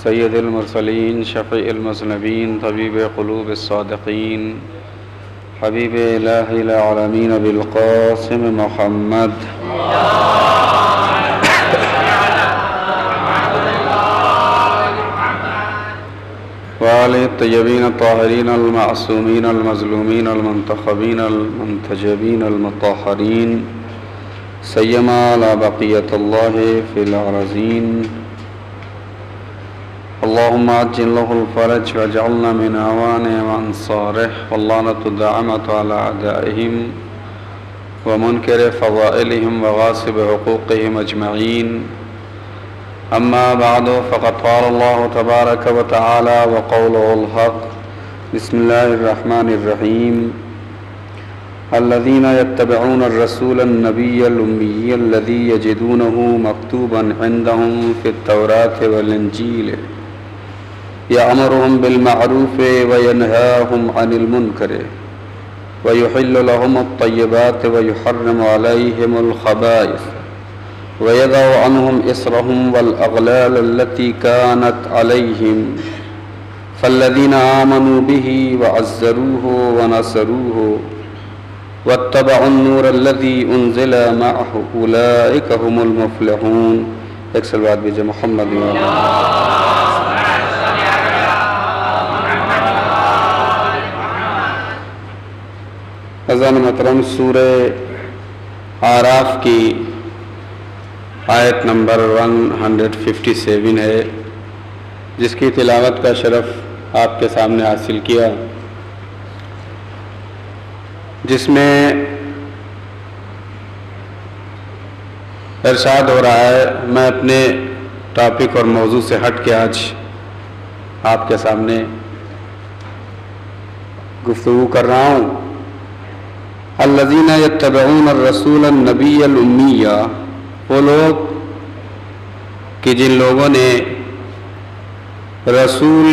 سید المرسلین شفیع المذنبین طبیب قلوب الصادقین حبیب الہ العالمین بالقاسم محمد وآل الطیبین الطاہرین المعصومین المظلومین المنتخبین المنتجبین المطہرین سیما علی بقیۃ اللہ فی الارضین اللهم عجل له الفرج واجعلنا من أعوانه وأنصاره واللعنة الدائمة على أعدائهم ومنكر فضائلهم وغاصب حقوقهم أجمعين أما بعد فقد قال الله تبارك وتعالى وقوله الحق بسم الله الرحمن الرحيم الذين يتبعون الرسول النبي الأمي الذي يجدونه مكتوبا عندهم في التوراة والإنجيل يأمرهم بالمعروف وينهاهم عن المنكر ويحل لهم الطيبات ويحرم عليهم الخبائث ويضع عنهم إصرهم والأغلال التي كانت عليهم فالذين آمنوا به وعزروه ونصروه واتبعوا النور الذي أنزل معه أولئك هم المفلحون. ایک صلوات بھیجئے محمد عزیزان محترم، سورہ اعراف کی آیت نمبر 157 ہے، جس کی تلاوت کا شرف آپ کے سامنے حاصل کیا، جس میں ارشاد ہو رہا ہے. میں اپنے ٹاپک اور موضوع سے ہٹ کے آج آپ کے سامنے گفتگو کر رہا ہوں. الذین یتبعون الرسول النبی الامی، وہ لوگ کہ جن لوگوں نے رسول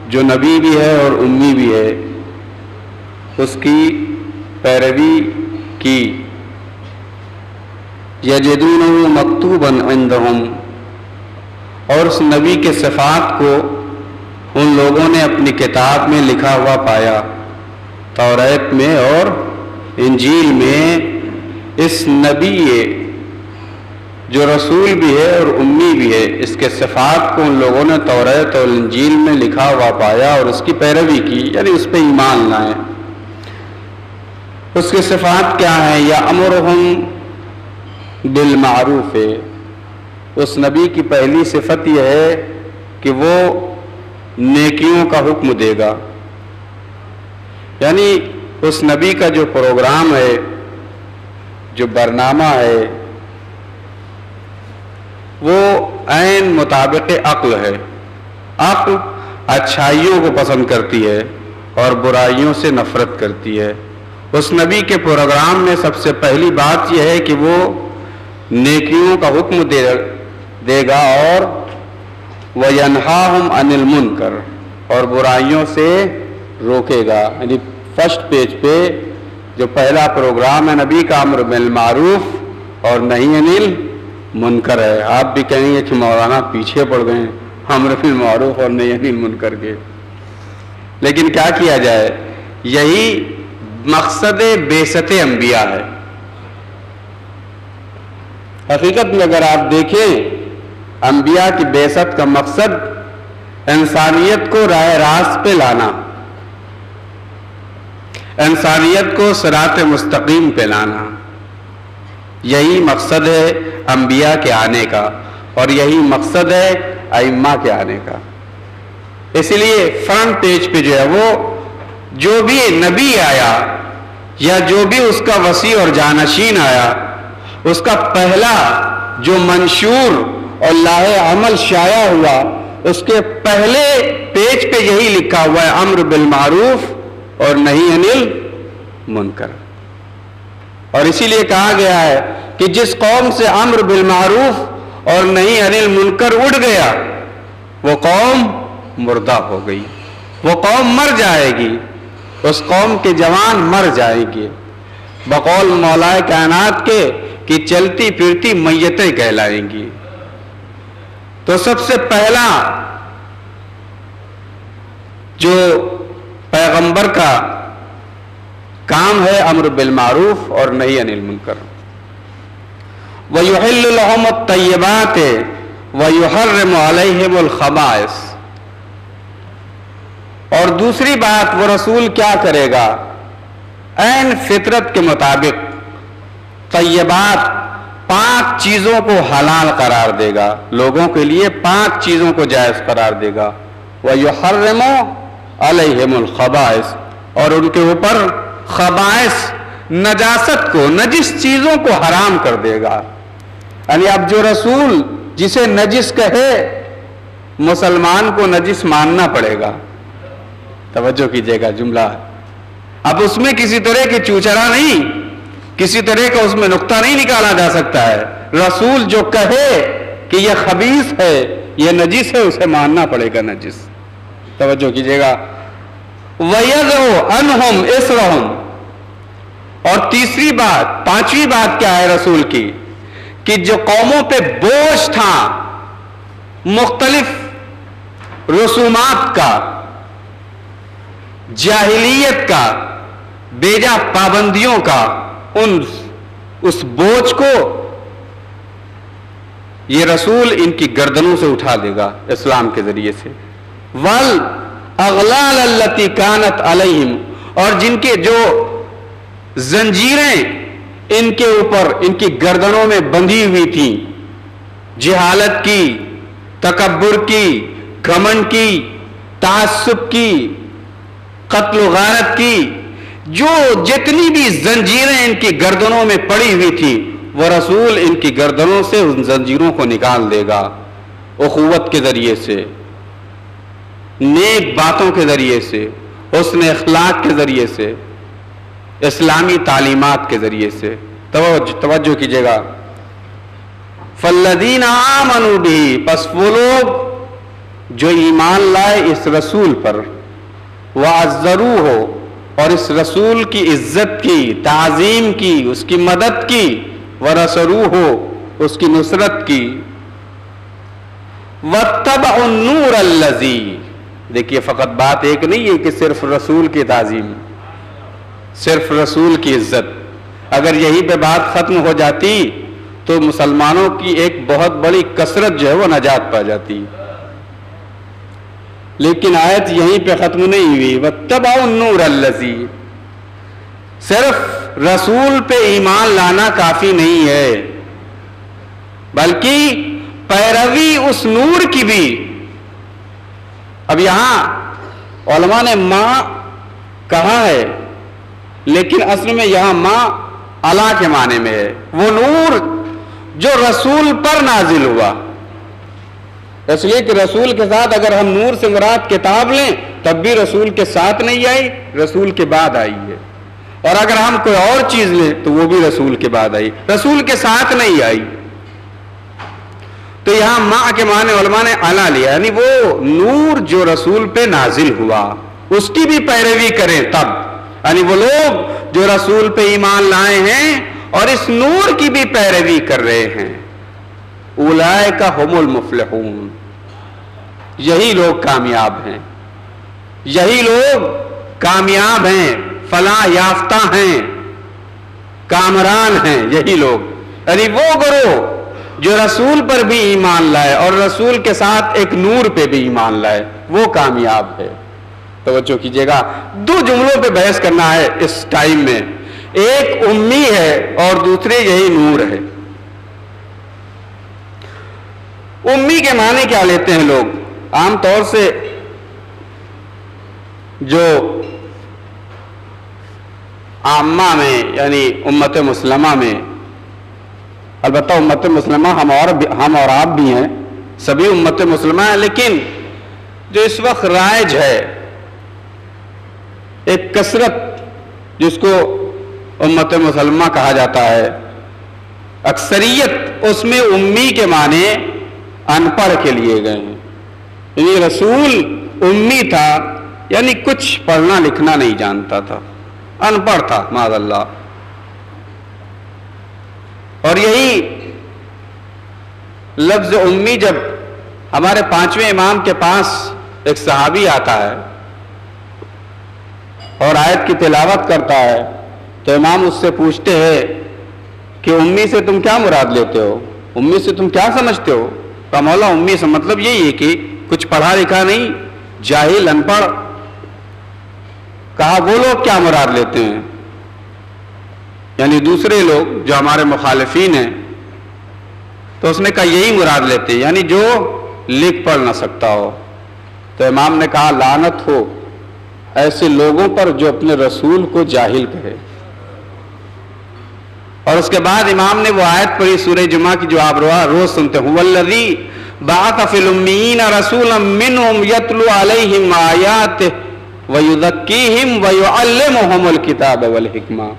جو نبی بھی ہے اور امی بھی ہے اس کی پیروی کی. یجدونہ مکتوبا عندہم، اور اس نبی کے صفات کو ان لوگوں نے اپنی کتاب میں لکھا ہوا پایا، توریت میں اور انجیل میں. اس نبی جو رسول بھی ہے اور امی بھی ہے، اس کے صفات کو ان لوگوں نے توریت اور انجیل میں لکھا ہوا پایا اور اس کی پیروی کی، یعنی اس پہ ایمان لائے. اس کے صفات کیا ہیں؟ یأمرہم بالمعروف. اس نبی کی پہلی صفت یہ ہے کہ وہ نیکیوں کا حکم دے گا. یعنی اس نبی کا جو پروگرام ہے، جو برنامہ ہے، وہ عین مطابق عقل ہے. عقل اچھائیوں کو پسند کرتی ہے اور برائیوں سے نفرت کرتی ہے. اس نبی کے پروگرام میں سب سے پہلی بات یہ ہے کہ وہ نیکیوں کا حکم دے گا اور وَيَنْهَاهُمْ عَنِ الْمُنْكَرِ، اور برائیوں سے روکے گا. یعنی فرسٹ پیج پہ جو پہلا پروگرام ہے نبی کا، امر بالمعروف اور نہی عن المنکر ہے. آپ بھی کہیں گے کہ مولانا پیچھے پڑ گئے امر بالمعروف اور نہی عن المنکر کے، لیکن کیا کیا جائے، یہی مقصد بعثت انبیاء ہے. حقیقت میں اگر آپ دیکھیں، انبیاء کی بعثت کا مقصد انسانیت کو راہ راست پہ لانا، انسانیت کو صراط مستقیم پہ لانا. یہی مقصد ہے انبیاء کے آنے کا، اور یہی مقصد ہے ائمہ کے آنے کا. اس لیے فرنٹ پیج پہ جو ہے وہ جو بھی نبی آیا یا جو بھی اس کا وسیع اور جانشین آیا، اس کا پہلا جو منشور اور لاہ عمل شائع ہوا، اس کے پہلے پیج پہ یہی لکھا ہوا ہے، امر بالمعروف اور نہی عن المنکر. اور اسی لیے کہا گیا ہے کہ جس قوم سے امر بالمعروف اور نہی عن المنکر اڑ گیا، وہ قوم مردہ ہو گئی، وہ قوم مر جائے گی، اس قوم کے جوان مر جائیں گے. بقول مولا کائنات کے کہ چلتی پھرتی میتیں کہلائیں گی. تو سب سے پہلا جو پیغمبر کا کام ہے امر بالمعروف اور نہی عن المنکر. وَيُحِلُّ لَهُمُ الطَّيِّبَاتِ وَيُحَرِّمُ عَلَيْهِمُ الْخَبَائِثَ. اور دوسری بات وہ رسول کیا کرے گا؟ عین فطرت کے مطابق طیبات پاک چیزوں کو حلال قرار دے گا، لوگوں کے لیے پاک چیزوں کو جائز قرار دے گا. وَيُحَرِّمُ عَلَيْهِمُ الْخَبَائِثَ. اور ان کے اوپر خبائث نجاست کو، نجس چیزوں کو حرام کر دے گا. یعنی اب جو رسول جسے نجس کہے مسلمان کو نجس ماننا پڑے گا. توجہ کیجئے گا جملہ. اب اس میں کسی طرح کی چوچرا نہیں، کسی طرح کا اس میں نقطہ نہیں نکالا جا سکتا ہے. رسول جو کہے کہ یہ خبیث ہے، یہ نجس ہے، اسے ماننا پڑے گا نجس. توجہ کیجئے گا. وَيَذْرُ عَنْهُمْ إِسْرَهُمْ. اور تیسری بات، پانچویں بات کیا ہے رسول کی؟ کہ جو قوموں پہ بوجھ تھا مختلف رسومات کا، جاہلیت کا، بیجا پابندیوں کا، اس بوجھ کو یہ رسول ان کی گردنوں سے اٹھا دے گا اسلام کے ذریعے سے. وَالْأَغْلَالَ الَّتِي كَانَتْ عَلَيْهِمْ. اور جن کے جو زنجیریں ان کے اوپر، ان کی گردنوں میں بندھی ہوئی تھیں، جہالت کی، تکبر کی، گھمنڈ کی، تعصب کی، قتل و غارت کی، جو جتنی بھی زنجیریں ان کی گردنوں میں پڑی ہوئی تھی، وہ رسول ان کی گردنوں سے ان زنجیروں کو نکال دے گا. اخوت کے ذریعے سے، نیک باتوں کے ذریعے سے، حسن اخلاق کے ذریعے سے، اسلامی تعلیمات کے ذریعے سے. توجہ کیجئے گا. فَالَّذِينَ آمَنُوا بِهِ. پس وہ لوگ جو ایمان لائے اس رسول پر، وَعَزَّرُوهُ. اور اس رسول کی عزت کی، تعظیم کی، اس کی مدد کی، وَنَصَرُوهُ. اس کی نصرت کی. وَاتَّبَعُوا النُّورَ الَّذِي. دیکھیے فقط بات ایک نہیں ہے کہ صرف رسول کی تعظیم، صرف رسول کی عزت. اگر یہی پہ بات ختم ہو جاتی تو مسلمانوں کی ایک بہت بڑی کثرت جو ہے وہ نجات پا جاتی. لیکن آیت یہیں پہ ختم نہیں ہوئی. وَاتَّبَعُوا النُّورَ الَّذِي. صرف رسول پہ ایمان لانا کافی نہیں ہے، بلکہ پیروی اس نور کی بھی. اب یہاں علماء نے ماں کہا ہے، لیکن اصل میں یہاں ماں علا کے معنی میں ہے. وہ نور جو رسول پر نازل ہوا. اس لیے کہ رسول کے ساتھ اگر ہم نور سے مراد کتاب لیں تب بھی رسول کے ساتھ نہیں آئی، رسول کے بعد آئی ہے. اور اگر ہم کوئی اور چیز لیں تو وہ بھی رسول کے بعد آئی، رسول کے ساتھ نہیں آئی. تو یہاں ماں کے معنی علماء نے علا لیا، یعنی وہ نور جو رسول پہ نازل ہوا اس کی بھی پیروی کریں تب. یعنی وہ لوگ جو رسول پہ ایمان لائے ہیں اور اس نور کی بھی پیروی کر رہے ہیں. اولئک ھم المفلحون. یہی لوگ کامیاب ہیں، یہی لوگ کامیاب ہیں، فلاح یافتہ ہیں، کامران ہیں. یہی لوگ، یعنی وہ گروہ جو رسول پر بھی ایمان لائے اور رسول کے ساتھ ایک نور پہ بھی ایمان لائے، وہ کامیاب ہے. توجہ کیجئے گا. دو جملوں پہ بحث کرنا ہے اس ٹائم میں. ایک امی ہے اور دوسرے یہی نور ہے. امی کے معنی کیا لیتے ہیں لوگ؟ عام طور سے جو عامہ میں یعنی امت مسلمہ میں، البتہ امت مسلمہ ہم اور آپ بھی ہیں، سبھی امت مسلمہ ہیں، لیکن جو اس وقت رائج ہے ایک کثرت جس کو امت مسلمہ کہا جاتا ہے، اکثریت اس میں امی کے معنی ان پڑھ کے لیے گئے ہیں. یعنی رسول امی تھا، یعنی کچھ پڑھنا لکھنا نہیں جانتا تھا، ان پڑھ تھا معاذ اللہ. اور یہی لفظ امی جب ہمارے پانچویں امام کے پاس ایک صحابی آتا ہے اور آیت کی تلاوت کرتا ہے تو امام اس سے پوچھتے ہیں کہ امی سے تم کیا مراد لیتے ہو، امی سے تم کیا سمجھتے ہو؟ تو مولا امی سے مطلب یہی ہے کہ کچھ پڑھا لکھا نہیں، جاہل، ان پڑھ۔ کہا وہ لوگ کیا مراد لیتے ہیں؟ یعنی دوسرے لوگ جو ہمارے مخالفین ہیں۔ تو اس نے کہا یہی مراد لیتے ہیں، یعنی جو لکھ پڑھ نہ سکتا ہو۔ تو امام نے کہا لعنت ہو ایسے لوگوں پر جو اپنے رسول کو جاہل کہے۔ اور اس کے بعد امام نے وہ آیت پڑھی سورہ جمعہ کی جو آپ روز سنتے ہیں، والذی بعث فی الامیین رسولا منہم یتلو علیہم آیاتہ ویزکیہم ویعلمہم الکتاب والحکمہ۔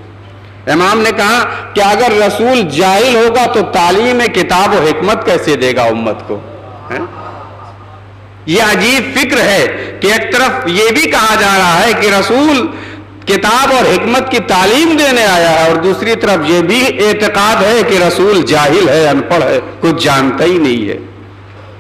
امام نے کہا کہ اگر رسول جاہل ہوگا تو تعلیم کتاب و حکمت کیسے دے گا امت کو؟ یہ عجیب فکر ہے کہ ایک طرف یہ بھی کہا جا رہا ہے کہ رسول کتاب اور حکمت کی تعلیم دینے آیا ہے، اور دوسری طرف یہ بھی اعتقاد ہے کہ رسول جاہل ہے، ان پڑھ ہے، کچھ جانتا ہی نہیں ہے۔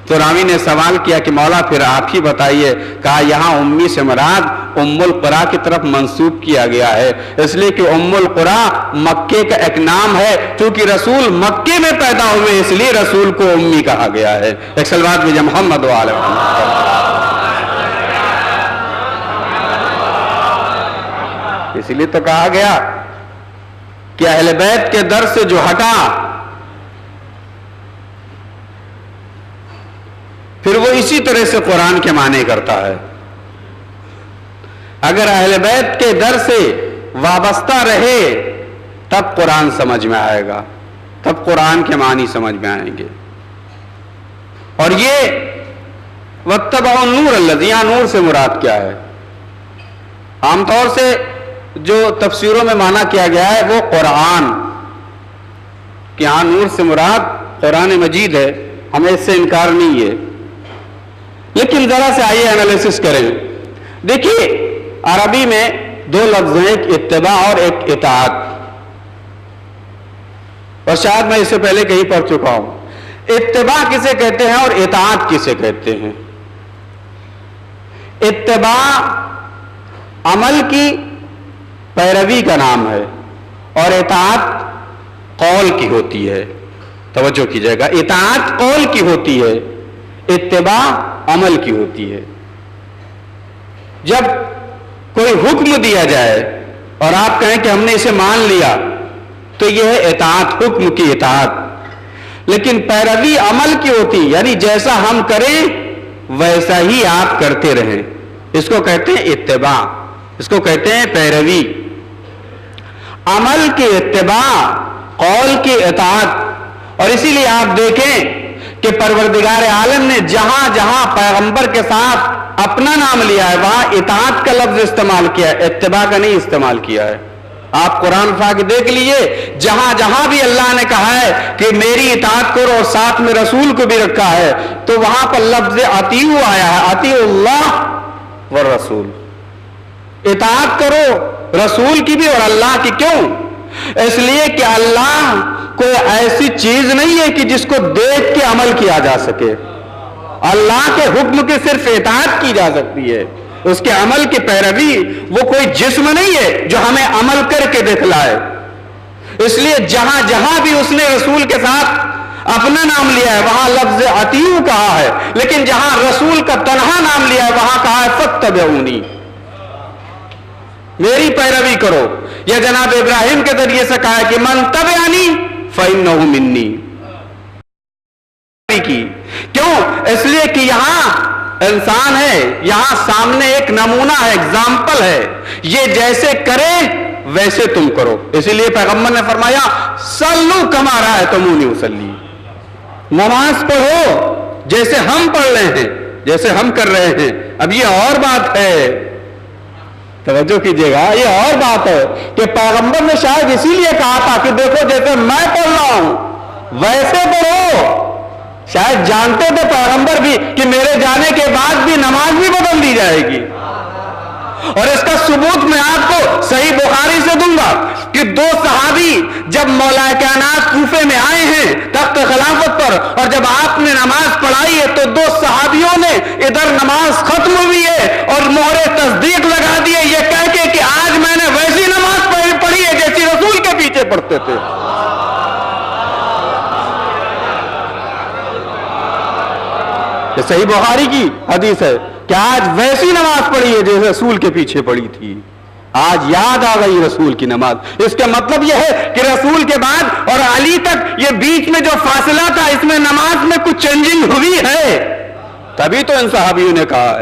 تو راوی نے سوال کیا کہ مولا پھر آپ ہی بتائیے۔ کہا یہاں امی سے مراد ام القرا کی طرف منسوب کیا گیا ہے، اس لیے کہ ام القرا مکے کا ایک نام ہے، چونکہ رسول مکے میں پیدا ہوئے اس لیے رسول کو امی کہا گیا ہے۔ ایک صلوات بھیجئے محمد وعلی محمد۔ اسی لیے تو کہا گیا کہ اہل بیت کے در سے جو ہٹا پھر وہ اسی طرح سے قرآن کے معنی کرتا ہے۔ اگر اہل بیت کے در سے وابستہ رہے تب قرآن سمجھ میں آئے گا، تب قرآن کے معنی سمجھ میں آئیں گے۔ اور یہ واتبعوا النور الذی، یہاں نور سے مراد کیا ہے؟ عام طور سے جو تفسیروں میں معنی کیا گیا ہے وہ قرآن، کہ یہاں نور سے مراد قرآن مجید ہے، ہمیں اس سے انکار نہیں ہے۔ لیکن ذرا سے آئیے انالیسس کریں۔ دیکھیے عربی میں دو لفظ ہیں، ایک اتباع اور ایک اطاعت، اور شاید میں اس سے پہلے کہیں پڑھ چکا ہوں۔ اتباع کسے کہتے ہیں اور اطاعت کسے کہتے ہیں؟ اتباع عمل کی پیروی کا نام ہے، اور اطاعت قول کی ہوتی ہے۔ توجہ کیجئے گا، اطاعت قول کی ہوتی ہے، اتباع عمل کی ہوتی ہے۔ جب کوئی حکم دیا جائے اور آپ کہیں کہ ہم نے اسے مان لیا تو یہ ہے اطاعت، حکم کی اطاعت۔ لیکن پیروی عمل کی ہوتی، یعنی جیسا ہم کریں ویسا ہی آپ کرتے رہیں، اس کو کہتے ہیں اتباع، اس کو کہتے ہیں پیروی۔ عمل کی اتباع، قول کی اطاعت۔ اور اسی لیے آپ دیکھیں کہ پروردگار عالم نے جہاں جہاں پیغمبر کے ساتھ اپنا نام لیا ہے وہاں اطاعت کا لفظ استعمال کیا ہے، اتباع کا نہیں استعمال کیا ہے۔ آپ قرآن پاک دیکھ لیجئے، جہاں جہاں بھی اللہ نے کہا ہے کہ میری اطاعت کرو اور ساتھ میں رسول کو بھی رکھا ہے تو وہاں پر لفظ اطیعوا آیا ہے، اطیعوا اللہ والرسول، اطاعت کرو رسول کی بھی اور اللہ کی۔ کیوں؟ اس لیے کہ اللہ کوئی ایسی چیز نہیں ہے کہ جس کو دیکھ کے عمل کیا جا سکے۔ اللہ کے حکم کی صرف اطاعت کی جا سکتی ہے، اس کے عمل کی پیروی۔ وہ کوئی جسم نہیں ہے جو ہمیں عمل کر کے دکھلائے۔ اس لیے جہاں جہاں بھی اس نے رسول کے ساتھ اپنا نام لیا ہے وہاں لفظ اطیعوا کہا ہے، لیکن جہاں رسول کا تنہا نام لیا ہے وہاں کہا ہے فاتبعونی، میری پیروی کرو۔ یا جناب ابراہیم کے ذریعے سے کہا ہے کہ من تبعنی فإنہ منی کی۔ کیوں؟ اس لیے کہ یہاں انسان ہے، یہاں سامنے ایک نمونہ ہے، ایگزامپل ہے، یہ جیسے کرے ویسے تم کرو۔ اسی لیے پیغمبر نے فرمایا صلو کما رأیتمونی اصلی، نماز پڑھو جیسے ہم پڑھ رہے ہیں، جیسے ہم کر رہے ہیں۔ اب یہ اور بات ہے، توجہ کیجئے گا، یہ اور بات ہے کہ پیغمبر نے شاید اسی لیے کہا تھا کہ دیکھو جیسے میں پڑھ رہا ہوں ویسے پڑھو۔ شاید جانتے تھے پیغمبر بھی کہ میرے جانے کے بعد بھی نماز بھی بدل دی جائے گی، اور اس کا ثبوت میں آپ کو صحیح بخاری سے دوں گا کہ دو صحابی جب مولا کائنات کوفے میں آئے ہیں تخت خلافت پر، اور جب آپ نے نماز پڑھائی ہے تو دو صحابیوں نے ادھر نماز ختم ہوئی ہے اور مہر تصدیق لگا دی ہے یہ کہہ کے کہ پڑھتے تھے. یہ صحیح بخاری کی حدیث ہے کہ آج ویسی نماز پڑھی ہے جیسے رسول کے پیچھے پڑھی تھی. آج یاد آ گئی رسول کی نماز. اس کا مطلب یہ ہے کہ رسول کے بعد اور علی تک یہ بیچ میں جو فاصلہ تھا اس میں نماز میں کچھ چینجنگ ہوئی ہے, تبھی تو ان صحابیوں نے کہا ہے.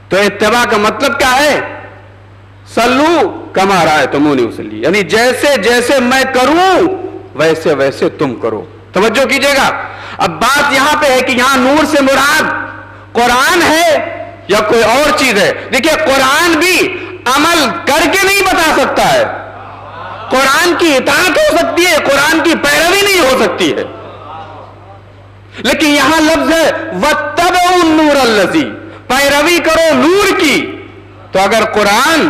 تو اتباع کا مطلب کیا ہے؟ صلو کما رأیتمونی اصلی, یعنی جیسے جیسے میں کروں ویسے ویسے تم کرو. توجہ کیجئے گا. اب بات یہاں پہ ہے کہ یہاں نور سے مراد قرآن ہے یا کوئی اور چیز ہے. دیکھیے قرآن بھی عمل کر کے نہیں بتا سکتا ہے. قرآن کی اطاعت ہو سکتی ہے, قرآن کی پیروی نہیں ہو سکتی ہے. لیکن یہاں لفظ ہے وَاتَّبِعُوا النُّورَ الَّذِي, پیروی کرو نور کی. تو اگر قرآن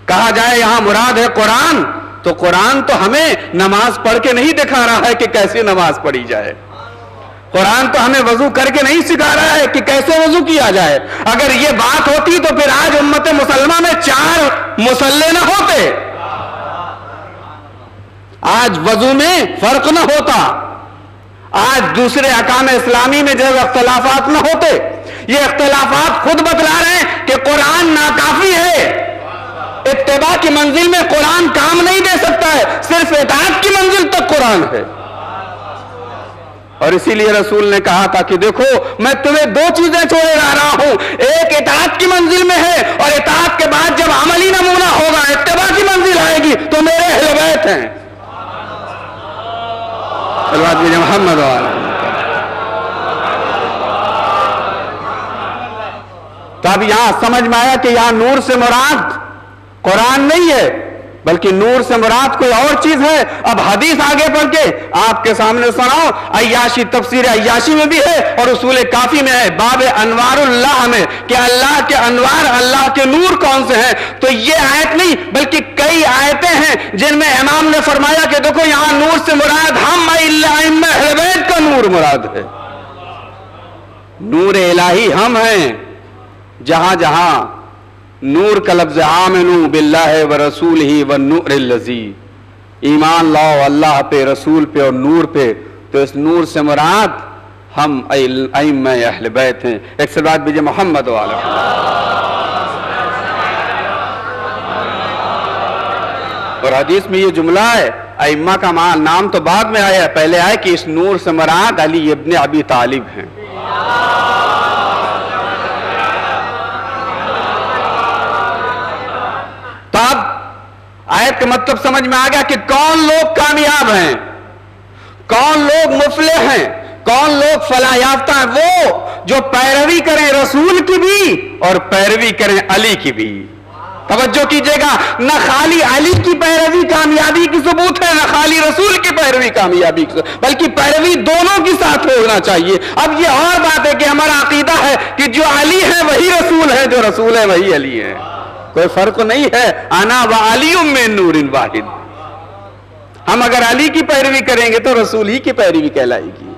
کہا جائے یہاں مراد ہے قرآن, تو قرآن تو ہمیں نماز پڑھ کے نہیں دکھا رہا ہے کہ کیسے نماز پڑھی جائے. قرآن تو ہمیں وضو کر کے نہیں سکھا رہا ہے کہ کیسے وضو کیا جائے. اگر یہ بات ہوتی تو پھر آج امت مسلمہ میں 4 مصلے نہ ہوتے, آج وضو میں فرق نہ ہوتا, آج دوسرے احکام اسلامی میں جو اختلافات نہ ہوتے. یہ اختلافات خود بتلا رہے ہیں کہ قرآن ناکافی ہے. اتباع کی منزل میں قرآن کام نہیں دے سکتا ہے, صرف اطاعت کی منزل تک قرآن ہے. اور اسی لیے رسول نے کہا تھا کہ دیکھو میں تمہیں 2 چیزیں چھوڑے جا رہا ہوں, ایک اطاعت کی منزل میں ہے اور اطاعت کے بعد جب عملی نمونہ ہوگا اتباع کی منزل آئے گی تو میرے اہل بیت ہیں. محمد تب یہاں سمجھ میں آیا کہ یہاں نور سے مراد قرآن نہیں ہے بلکہ نور سے مراد کوئی اور چیز ہے. اب حدیث آگے پڑھ کے آپ کے سامنے سناؤ. عیاشی, تفسیر عیاشی میں بھی ہے اور اصول کافی میں ہے, باب انوار اللہ میں, کہ اللہ کے انوار, اللہ کے نور کون سے ہیں. تو یہ آیت نہیں بلکہ کئی آیتیں ہیں جن میں امام نے فرمایا کہ دیکھو یہاں نور سے مراد ہم ائمہ اہل بیت کا نور مراد ہے. نور الہی ہم ہیں. جہاں جہاں نور کا لفظ آمنو باللہ ورسولہ والنور الذی, ایمان لاؤ اللہ پہ, رسول پہ اور نور پہ, تو اس نور سے مراد ہم ائمہ اہل بیت ہیں. ایک صلوات بھیجئے محمد وعلی. اور حدیث میں یہ جملہ ہے, ائمہ کا نام تو بعد میں آیا, پہلے آیا کہ اس نور سے مراد علی ابن ابی طالب ہیں. تب آیت کا مطلب سمجھ میں آ گیا کہ کون لوگ کامیاب ہیں, کون لوگ مفلح ہیں, کون لوگ فلاح یافتہ ہیں. وہ جو پیروی کریں رسول کی بھی اور پیروی کریں علی کی بھی. توجہ کیجئے گا, نہ خالی علی کی پیروی کامیابی کی ثبوت ہے, نہ خالی رسول کی پیروی کامیابی کی ثبوت, بلکہ پیروی دونوں کی ساتھ ہونا چاہیے. اب یہ اور بات ہے کہ ہمارا عقیدہ ہے کہ جو علی ہے وہی رسول ہے, جو رسول ہے وہی علی ہے, کوئی فرق نہیں ہے. انا و علی من نور واحد. ہم اگر علی کی پیروی کریں گے تو رسول ہی کی پیروی کہلائے گی,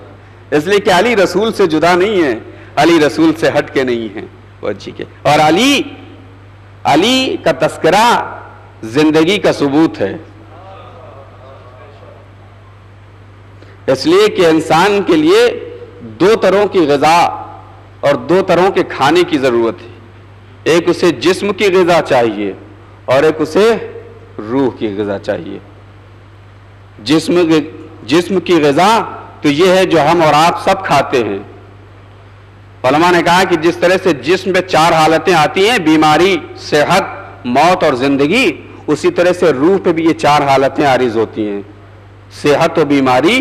اس لیے کہ علی رسول سے جدا نہیں ہے, علی رسول سے ہٹ کے نہیں ہے. وہ ٹھیک ہے. اور علی کا تذکرہ زندگی کا ثبوت ہے, اس لیے کہ انسان کے لیے 2 طرح کی غذا اور 2 طرح کے کھانے کی ضرورت ہے. ایک اسے جسم کی غذا چاہیے اور ایک اسے روح کی غذا چاہیے. جسم کی غذا تو یہ ہے جو ہم اور آپ سب کھاتے ہیں. علماء نے کہا کہ جس طرح سے جسم پہ 4 حالتیں آتی ہیں, بیماری, صحت, موت اور زندگی, اسی طرح سے روح پہ بھی یہ 4 حالتیں عارض ہوتی ہیں, صحت و بیماری,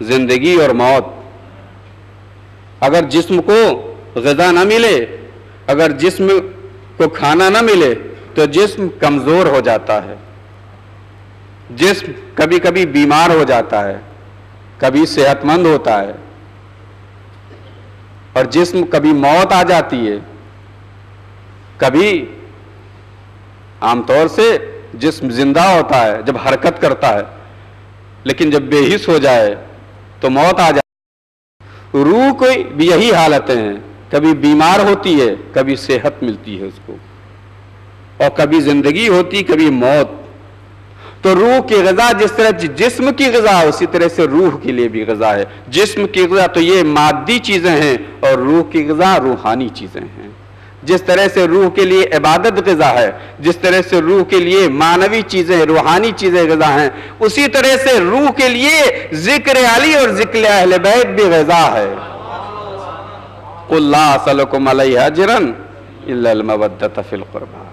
زندگی اور موت. اگر جسم کو غذا نہ ملے, اگر جسم کو کھانا نہ ملے تو جسم کمزور ہو جاتا ہے, جسم کبھی کبھی بیمار ہو جاتا ہے, کبھی صحت مند ہوتا ہے, اور جسم کبھی موت آ جاتی ہے, کبھی عام طور سے جسم زندہ ہوتا ہے جب حرکت کرتا ہے, لیکن جب بے حس ہو جائے تو موت آ جاتی ہے. روح کو بھی یہی حالتیں ہیں, کبھی بیمار ہوتی ہے, کبھی صحت ملتی ہے اس کو. اور کبھی زندگی ہوتی کبھی موت. تو روح کی غذا جس طرح جسم کی غذا اسی طرح سے روح کے لیے بھی غذا ہے. جسم کی غذا تو یہ مادی چیزیں ہیں اور روح کی غذا روحانی چیزیں ہیں. جس طرح سے روح کے لیے عبادت غذا ہے, جس طرح سے روح کے لیے معنوی چیزیں روحانی چیزیں غذا ہیں, اسی طرح سے روح کے لیے ذکر علی اور ذکر اہل بیت بھی غذا ہے. قل لا اسألکم علیہ اجرا الا المودۃ فی القربى.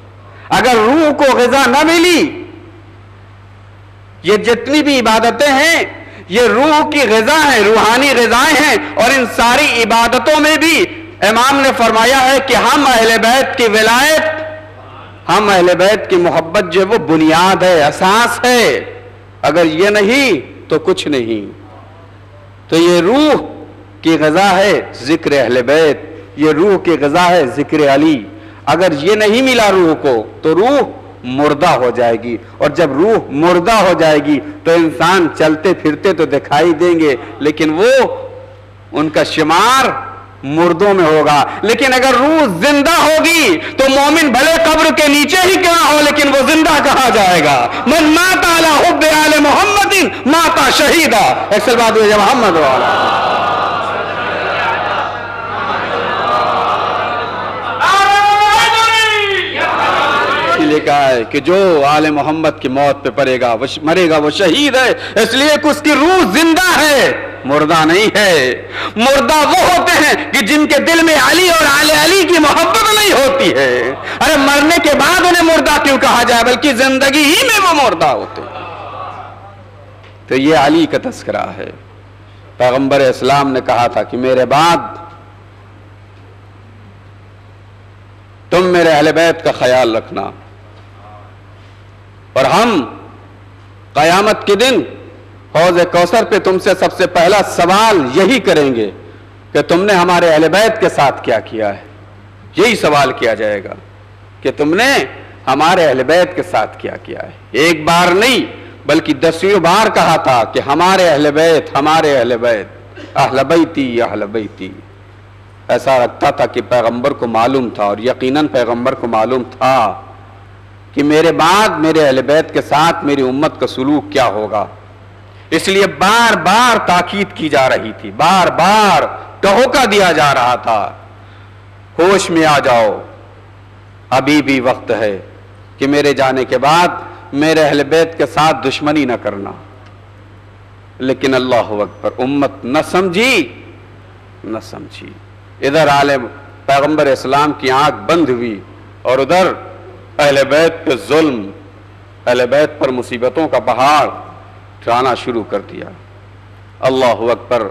اگر روح کو غذا نہ ملی, یہ جتنی بھی عبادتیں ہیں یہ روح کی غذا ہیں, روحانی غذائیں ہیں. اور ان ساری عبادتوں میں بھی امام نے فرمایا ہے کہ ہم اہل بیت کی ولایت, ہم اہل بیت کی محبت جو وہ بنیاد ہے, اساس ہے. اگر یہ نہیں تو کچھ نہیں. تو یہ روح کی غذا ہے ذکر اہل بیت, یہ روح کی غذا ہے ذکر علی. اگر یہ نہیں ملا روح کو تو روح مردہ ہو جائے گی, اور جب روح مردہ ہو جائے گی تو انسان چلتے پھرتے تو دکھائی دیں گے لیکن وہ ان کا شمار مردوں میں ہوگا. لیکن اگر روح زندہ ہوگی تو مومن بھلے قبر کے نیچے ہی کیا ہو لیکن وہ زندہ کہا جائے گا. من مات علی حب آل محمد مات شہیدا. اکثر بات ہوئی محمد والا کہا ہے کہ جو آل محمد کی موت پہ مرے گا وہ شہید ہے. اس لیے کہ اس کی روح زندہ ہے, مردہ نہیں ہے. مردہ وہ ہوتے ہیں کہ جن کے دل میں علی اور آل علی کی محبت نہیں ہوتی ہے. ارے مرنے کے بعد انہیں مردہ کیوں کہا جائے, بلکہ زندگی ہی میں وہ مردہ ہوتے ہیں. تو یہ علی کا تذکرہ ہے. پیغمبر اسلام نے کہا تھا کہ میرے بعد تم میرے اہل بیت کا خیال رکھنا, اور ہم قیامت کے دن حوض کوثر پہ تم سے سب سے پہلا سوال یہی کریں گے کہ تم نے ہمارے اہل بیت کے ساتھ کیا کیا ہے. یہی سوال کیا جائے گا کہ تم نے ہمارے اہل بیت کے ساتھ کیا کیا ہے. ایک بار نہیں بلکہ 10 بار کہا تھا کہ ہمارے اہل بیت, ہمارے اہل بیت, اہل بیتی اہل بیتی. ایسا لگتا تھا کہ پیغمبر کو معلوم تھا, اور یقیناً پیغمبر کو معلوم تھا کہ میرے بعد میرے اہل بیت کے ساتھ میری امت کا سلوک کیا ہوگا. اس لیے بار بار تاکید کی جا رہی تھی, بار بار ٹہوکا دیا جا رہا تھا, ہوش میں آ جاؤ, ابھی بھی وقت ہے کہ میرے جانے کے بعد میرے اہل بیت کے ساتھ دشمنی نہ کرنا. لیکن اللہ اکبر, امت نہ سمجھی. ادھر عالم پیغمبر اسلام کی آنکھ بند ہوئی اور ادھر اہل بیت پہ ظلم, اہل بیت پر مصیبتوں کا پہاڑ ٹھہرانا شروع کر دیا. اللہ اکبر.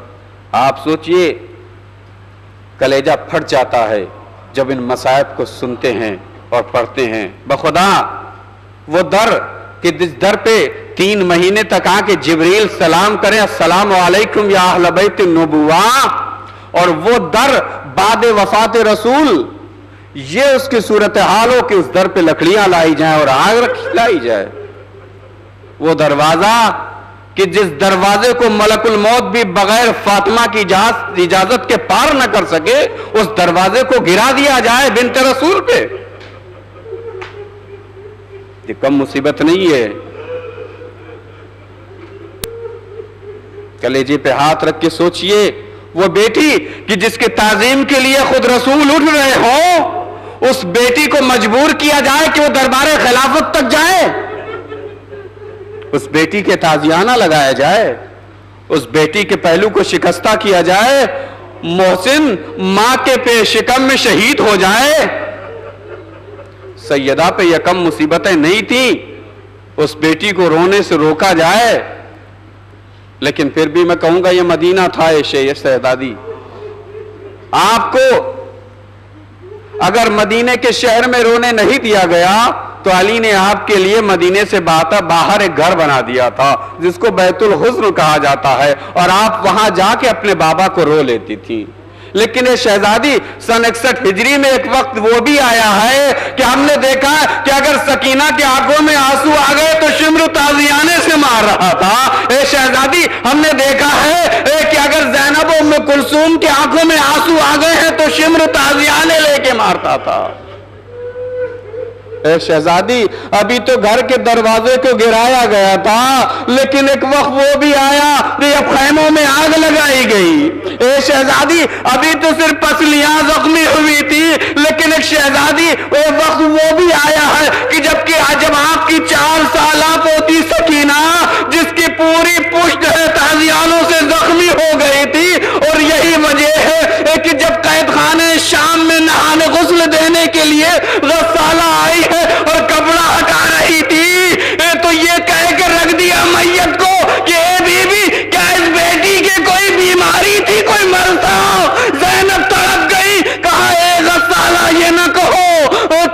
آپ سوچئے کلیجہ پھٹ جاتا ہے جب ان مصائب کو سنتے ہیں اور پڑھتے ہیں. بخدا وہ در کہ جس در پہ 3 مہینے تک آ کے جبریل سلام کریں السلام علیکم یا اہل بیت النبوہ, اور وہ در بعد وفات رسول, یہ اس کی صورتحال ہو کہ اس در پہ لکڑیاں لائی جائیں اور آگ لائی جائے. وہ دروازہ کہ جس دروازے کو ملک الموت بھی بغیر فاطمہ کی اجازت کے پار نہ کر سکے, اس دروازے کو گرا دیا جائے بنت رسول پہ. یہ کم مصیبت نہیں ہے. کلیجے پہ ہاتھ رکھ کے سوچئے وہ بیٹی کہ جس کے تعظیم کے لیے خود رسول اٹھ رہے ہوں, اس بیٹی کو مجبور کیا جائے کہ وہ دربار خلافت تک جائے, اس بیٹی کے تازیانہ لگایا جائے, اس بیٹی کے پہلو کو شکستہ کیا جائے, محسن ماں کے پہ شکم میں شہید ہو جائے. سیدہ پہ یہ کم مصیبتیں نہیں تھیں, اس بیٹی کو رونے سے روکا جائے. لیکن پھر بھی میں کہوں گا یہ مدینہ تھا یہ شہزادی. آپ کو اگر مدینے کے شہر میں رونے نہیں دیا گیا تو علی نے آپ کے لیے مدینے سے باہر ایک گھر بنا دیا تھا جس کو بیت الحزن کہا جاتا ہے, اور آپ وہاں جا کے اپنے بابا کو رو لیتی تھی. لیکن یہ شہزادی سن 61 ہجری میں ایک وقت وہ بھی آیا ہے کہ ہم نے دیکھا کہ اگر سکینہ کے آنکھوں میں آنسو آ گئے تو شمر تازیانے سے مار رہا تھا. اے شہزادی ہم نے دیکھا ہے کہ اگر زینب و ام کلثوم کے آنکھوں میں آنسو آ گئے ہیں تو شمر تازیانے لے کے مارتا تھا. اے شہزادی ابھی تو گھر کے دروازے کو گرایا گیا تھا، لیکن ایک وقت وہ بھی آیا جب خیموں میں آگ لگائی گئی۔ اے شہزادی ابھی تو صرف پسلیاں زخمی ہوئی تھی، لیکن ایک شہزادی ایک وقت وہ بھی آیا ہے کہ جب آپ کی 4 سالہ پوتی سکینہ جس کی پوری پشت تازیانوں سے زخمی ہو گئی تھی، اور یہی وجہ ہے کہ جب قید خانے شام میں نہانے غسل دینے کے لیے غسالہ آئی ہے اور کپڑا ہٹا رہی تھی تو یہ کہہ کے رکھ دیا میت کو کہ اے بی بی کیا اس بیٹی کے کوئی بیماری تھی، کوئی مرض تھا؟ زینب تڑپ گئی، کہا اے غسالہ یہ نہ کہو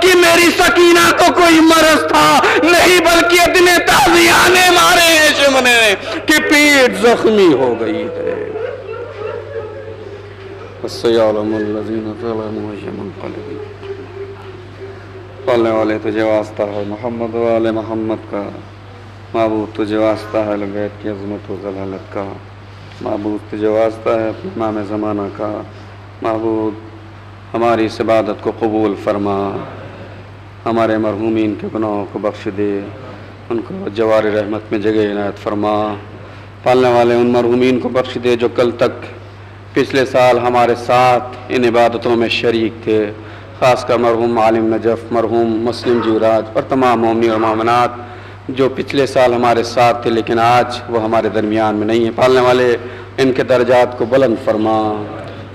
کہ میری سکینہ کو کوئی مرض تھا، نہیں بلکہ اتنے تازیانے مارے ہیں شمنے کہ پیٹ زخمی ہو گئی ہے۔ وَسَيَعْلَمُ الَّذِينَ ظَلَمُوا أَيَّ مُنقَلِبٍ۔ پالنے والے تجھے واسطہ ہے محمد و آل محمد کا، معبود تجھے واسطہ ہے اہل بیت کی عظمت و ذلالت کا، معبود تجھے واسطہ ہے امام زمانہ کا، معبود ہماری اس عبادت کو قبول فرما، ہمارے مرحومین کے گناہوں کو بخش دے، ان کو جوار رحمت میں جگہ عنایت فرما۔ پالنے والے ان مرحومین کو بخش دے جو کل تک پچھلے سال ہمارے ساتھ ان عبادتوں میں شریک تھے، خاص کر مرحوم عالم نجف، مرحوم مسلم جیوراج اور تمام مومنین اور مومنات جو پچھلے سال ہمارے ساتھ تھے لیکن آج وہ ہمارے درمیان میں نہیں ہیں۔ پالنے والے ان کے درجات کو بلند فرما،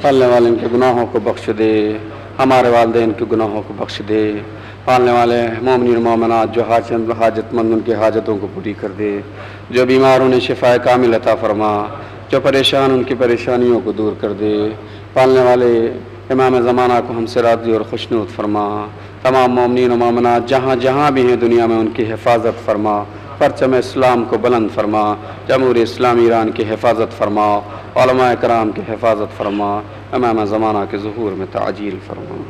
پالنے والے ان کے گناہوں کو بخش دے، ہمارے والدین کے گناہوں کو بخش دے، پالنے والے مومنین اور مومنات جو حاجت مند ان کی حاجتوں کو پوری کر دے، جو بیمار انہیں شفا کامل عطا فرما، جو پریشان ان کی پریشانیوں کو دور کر دے۔ پالنے والے امام زمانہ کو ہم سے راضی اور خوشنود فرما، تمام مومنین و مومنات جہاں جہاں بھی ہیں دنیا میں ان کی حفاظت فرما، پرچم اسلام کو بلند فرما، جمہوری اسلامی ایران کی حفاظت فرما، علماء کرام کی حفاظت فرما، امام زمانہ کے ظہور میں تعجیل فرما۔